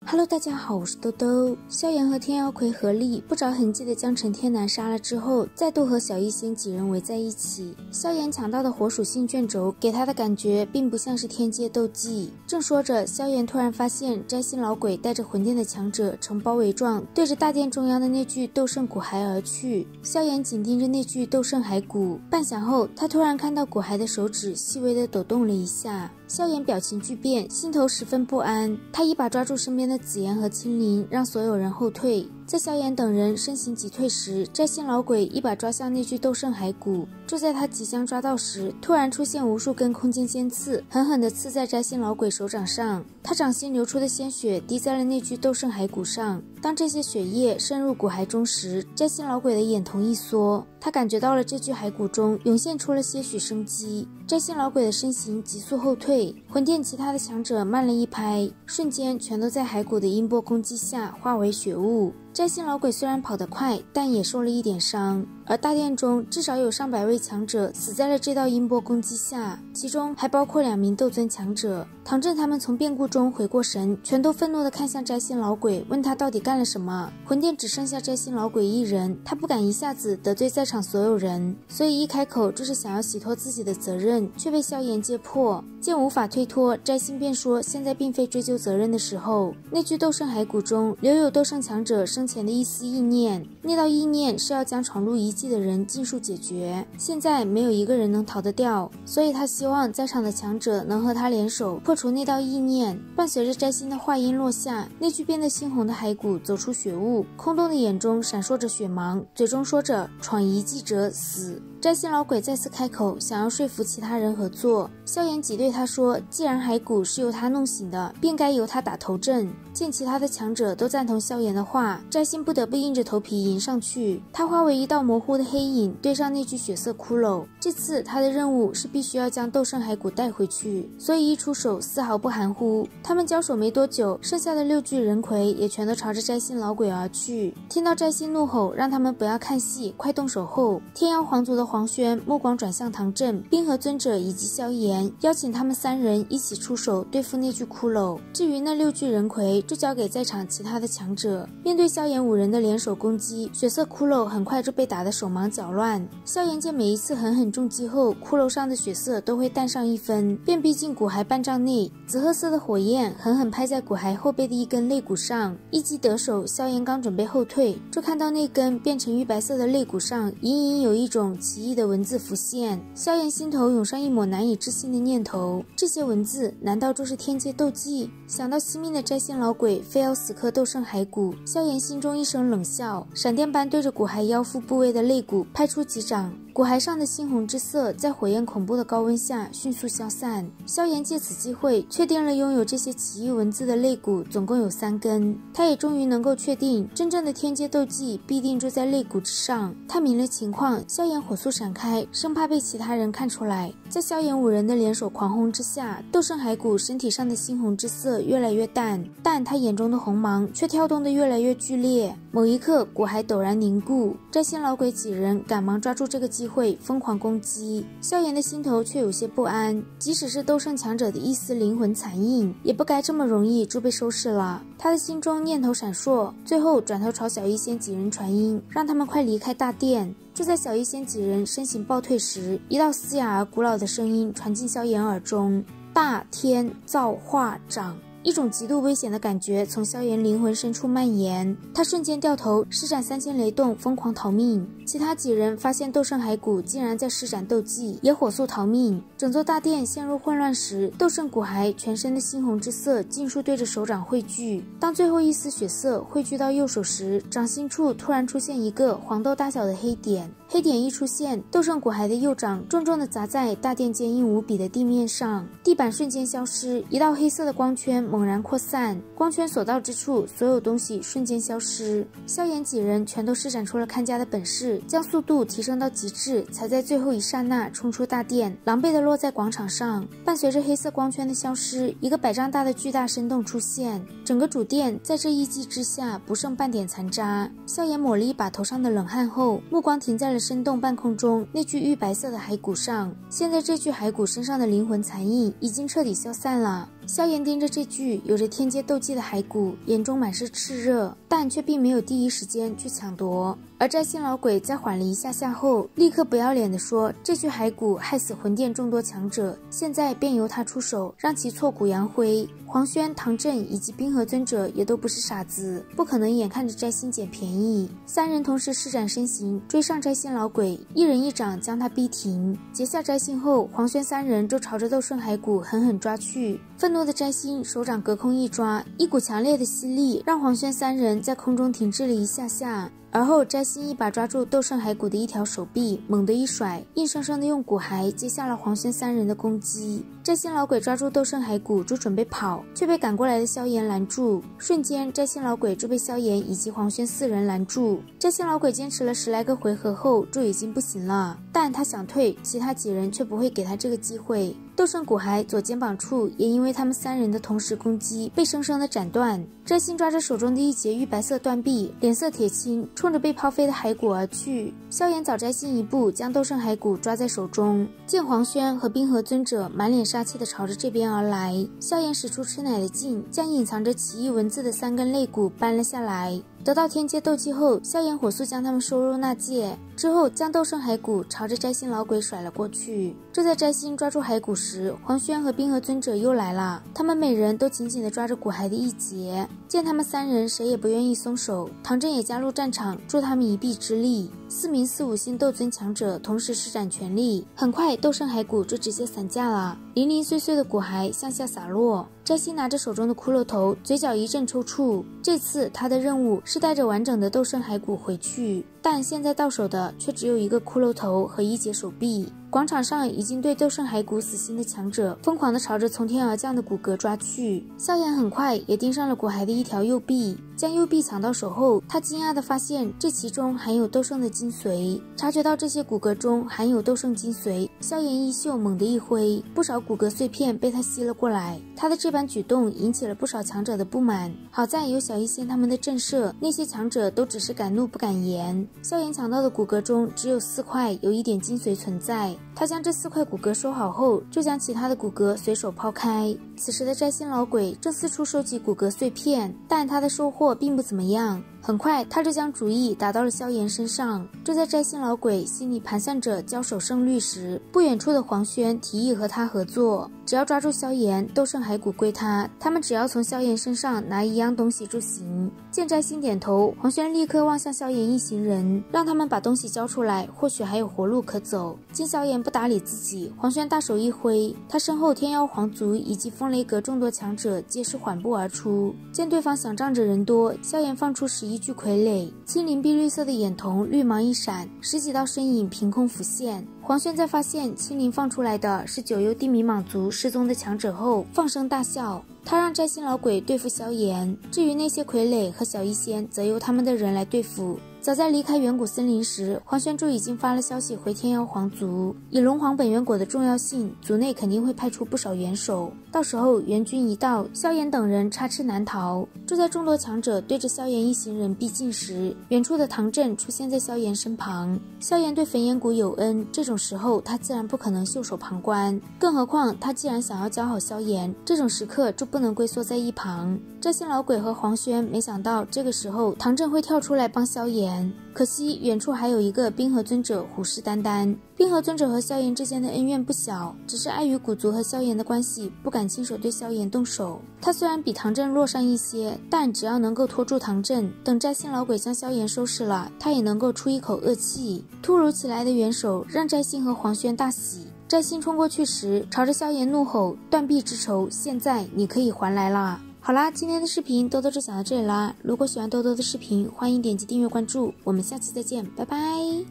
Hello， 大家好，我是兜兜。萧炎和天妖魁合力，不着痕迹的将陈天南杀了之后，再度和小医仙几人围在一起。萧炎抢到的火属性卷轴，给他的感觉并不像是天阶斗技。正说着，萧炎突然发现摘星老鬼带着魂殿的强者呈包围状，对着大殿中央的那具斗圣骨骸而去。萧炎紧盯着那具斗圣骸骨，半晌后，他突然看到骨骸的手指细微的抖动了一下。萧炎表情巨变，心头十分不安。他一把抓住身边的紫妍和青灵，让所有人后退。在萧炎等人身形急退时，摘星老鬼一把抓向那具斗圣骸骨。就在他即将抓到时，突然出现无数根空间尖刺，狠狠地刺在摘星老鬼手掌上。他掌心流出的鲜血滴在了那具斗圣骸骨上。当这些血液渗入骨骸中时，摘星老鬼的眼瞳一缩，他感觉到了这具骸骨中涌现出了些许生机。摘星老鬼的身形急速后退，魂殿其他的强者慢了一拍，瞬间全都在骸骨的音波攻击下化为血雾。摘星老鬼虽然跑得快，但也受了一点伤，而大殿中至少有上百位强者死在了这道音波攻击下，其中还包括2名斗尊强者。唐振他们从变故中回过神，全都愤怒地看向摘星老鬼，问他到底干了什么。魂殿只剩下摘星老鬼一人，他不敢一下子得罪在场所有人，所以一开口就是想要洗脱自己的责任，却被萧炎揭破。见无法推脱，摘星便说现在并非追究责任的时候。那具斗圣骸骨中留有斗圣强者生前的一丝意念，那道意念是要将闯入遗迹的人尽数解决，现在没有一个人能逃得掉，所以他希望在场的强者能和他联手破除那道意念。伴随着摘星的话音落下，那具变得猩红的骸骨走出血雾，空洞的眼中闪烁着血芒，嘴中说着闯遗迹者死。摘星老鬼再次开口，想要说服其他人合作。萧炎挤对他说，既然骸骨是由他弄醒的，便该由他打头阵。见其他的强者都赞同萧炎的话，摘星不得不硬着头皮迎上去。他化为一道模糊的黑影，对上那具血色骷髅。这次他的任务是必须要将斗圣骸骨带回去，所以一出手丝毫不含糊。他们交手没多久，剩下的6具人魁也全都朝着摘星老鬼而去。听到摘星怒吼让他们不要看戏，快动手后，天妖皇族的黄轩目光转向唐振、冰河尊者以及萧炎，邀请他们3人一起出手对付那具骷髅。至于那6具人魁，就交给在场其他的强者。面对萧炎5人的联手攻击，血色骷髅很快就被打得手忙脚乱。萧炎见每一次狠狠重击后，骷髅上的血色都会淡上1分，便逼近骨骸半丈内，紫褐色的火焰狠狠拍在骨骸后背的一根肋骨上。一击得手，萧炎刚准备后退，就看到那根变成玉白色的肋骨上隐隐有一种奇异的文字浮现。萧炎心头涌上一抹难以置信的念头，这些文字难道就是天阶斗技？想到惜命的摘星老鬼非要死磕斗圣骸骨，萧炎心中一声冷笑，闪电般对着骨骸腰腹部位的肋骨拍出几掌。骨骸上的猩红之色在火焰恐怖的高温下迅速消散。萧炎借此机会确定了拥有这些奇异文字的肋骨总共有3根，他也终于能够确定真正的天阶斗技必定住在肋骨之上。探明了情况，萧炎火速闪开，生怕被其他人看出来。在萧炎5人的联手狂轰之下，斗圣骸骨身体上的猩红之色越来越淡，但他眼中的红芒却跳动得越来越剧烈。某一刻，骨骸陡然凝固，摘星老鬼几人赶忙抓住这个机会疯狂攻击。萧炎的心头却有些不安，即使是斗圣强者的一丝灵魂残印，也不该这么容易就被收拾了。他的心中念头闪烁，最后转头朝小医仙几人传音，让他们快离开大殿。就在小医仙几人身形暴退时，一道嘶哑而古老的声音传进萧炎耳中：大天造化掌。一种极度危险的感觉从萧炎灵魂深处蔓延，他瞬间掉头施展3000雷动，疯狂逃命。其他几人发现斗圣骸骨竟然在施展斗技，也火速逃命。整座大殿陷入混乱时，斗圣骨骸全身的猩红之色尽数对着手掌汇聚。当最后一丝血色汇聚到右手时，掌心处突然出现一个黄豆大小的黑点。黑点一出现，斗圣骨骸的右掌重重地砸在大殿坚硬无比的地面上，地板瞬间消失，一道黑色的光圈猛然扩散，光圈所到之处，所有东西瞬间消失。萧炎几人全都施展出了看家的本事，将速度提升到极致，才在最后一刹那冲出大殿，狼狈地落在广场上。伴随着黑色光圈的消失，一个100丈大的巨大深洞出现，整个主殿在这一击之下不剩半点残渣。萧炎抹了一把头上的冷汗后，目光停在了深洞半空中那具玉白色的骸骨上。现在这具骸骨身上的灵魂残印已经彻底消散了。萧炎盯着这具有着天阶斗技的骸骨，眼中满是炽热，但却并没有第一时间去抢夺。而摘星老鬼在缓了一下下后，立刻不要脸地说，这具骸骨害死魂殿众多强者，现在便由他出手，让其挫骨扬灰。黄轩、唐振以及冰河尊者也都不是傻子，不可能眼看着摘星捡便宜。三人同时施展身形追上摘星老鬼，一人一掌将他逼停。截下摘星后，黄轩三人就朝着斗圣骸骨狠狠抓去。愤怒的摘星手掌隔空一抓，一股强烈的吸力让黄轩三人在空中停滞了一下下。而后摘星一把抓住斗圣骸骨的一条手臂，猛地一甩，硬生生地用骨骸接下了黄轩三人的攻击。摘星老鬼抓住斗圣骸骨就准备跑，却被赶过来的萧炎拦住。瞬间，摘星老鬼就被萧炎以及黄轩四人拦住。摘星老鬼坚持了10来个回合后就已经不行了，但他想退，其他几人却不会给他这个机会。斗圣骨骸左肩膀处也因为他们三人的同时攻击被生生的斩断。摘星抓着手中的一截玉白色断臂，脸色铁青，冲着被抛飞的骸骨而去。萧炎早摘星一步将斗圣骸骨抓在手中，见黄轩和冰河尊者满脸杀气的朝着这边而来，萧炎使出吃奶的劲，将隐藏着奇异文字的3根肋骨搬了下来。得到天阶斗技后，萧炎火速将他们收入纳戒，之后将斗圣骸骨朝着摘星老鬼甩了过去。就在摘星抓住骸骨时，黄轩和冰河尊者又来了，他们每人都紧紧地抓着骨骸的一截。见他们三人谁也不愿意松手，唐振也加入战场助他们一臂之力。4名4、5星斗尊强者同时施展全力，很快斗圣骸骨就直接散架了，零零碎碎的骨骸向下洒落。摘星拿着手中的骷髅头，嘴角一阵抽搐。这次他的任务是带着完整的斗圣骸骨回去，但现在到手的却只有一个骷髅头和一截手臂。广场上已经对斗圣骸骨死心的强者疯狂地朝着从天而降的骨骼抓去。萧炎很快也盯上了骨骸的一条右臂，将右臂抢到手后，他惊讶地发现这其中含有斗圣的精髓。察觉到这些骨骼中含有斗圣精髓，萧炎衣袖猛地一挥，不少骨骼碎片被他吸了过来。他的这般举动引起了不少强者的不满，好在有小医仙他们的震慑，那些强者都只是敢怒不敢言。萧炎抢到的骨骼中只有4块有一点精髓存在，他将这4块骨骼收好后，就将其他的骨骼随手抛开。此时的摘星老鬼正四处收集骨骼碎片，但他的收获并不怎么样。很快他就将主意打到了萧炎身上。就在摘星老鬼心里盘算着交手胜率时，不远处的黄轩提议和他合作，只要抓住萧炎，斗圣骸骨归他，他们只要从萧炎身上拿一样东西就行。见摘星点头，黄轩立刻望向萧炎一行人，让他们把东西交出来，或许还有活路可走。见萧炎不搭理自己，黄轩大手一挥，他身后天妖皇族以及风雷阁众多强者皆是缓步而出。见对方想仗着人多，萧炎放出11具傀儡，青灵碧绿色的眼瞳绿芒一闪，10几道身影凭空浮现。黄轩在发现青灵放出来的是9幽地冥蟒族失踪的强者后，放声大笑。他让摘星老鬼对付萧炎，至于那些傀儡和小医仙，则由他们的人来对付。早在离开远古森林时，黄轩就已经发了消息回天妖皇族，以龙皇本源果的重要性，族内肯定会派出不少元首，到时候援军一到，萧炎等人插翅难逃。就在众多强者对着萧炎一行人逼近时，远处的唐振出现在萧炎身旁。萧炎对焚炎谷有恩，这种时候他自然不可能袖手旁观，更何况他既然想要教好萧炎，这种时刻就不能龟缩在一旁。摘星老鬼和黄轩没想到这个时候唐振会跳出来帮萧炎，可惜远处还有一个冰河尊者虎视眈眈。冰河尊者和萧炎之间的恩怨不小，只是碍于古族和萧炎的关系，不敢亲手对萧炎动手。他虽然比唐振弱上一些，但只要能够拖住唐振，等摘星老鬼将萧炎收拾了，他也能够出一口恶气。突如其来的援手让摘星和黄轩大喜。摘星冲过去时，朝着萧炎怒吼：断臂之仇，现在你可以还来啦！好啦，今天的视频豆豆就讲到这里啦。如果喜欢豆豆的视频，欢迎点击订阅关注，我们下期再见，拜拜。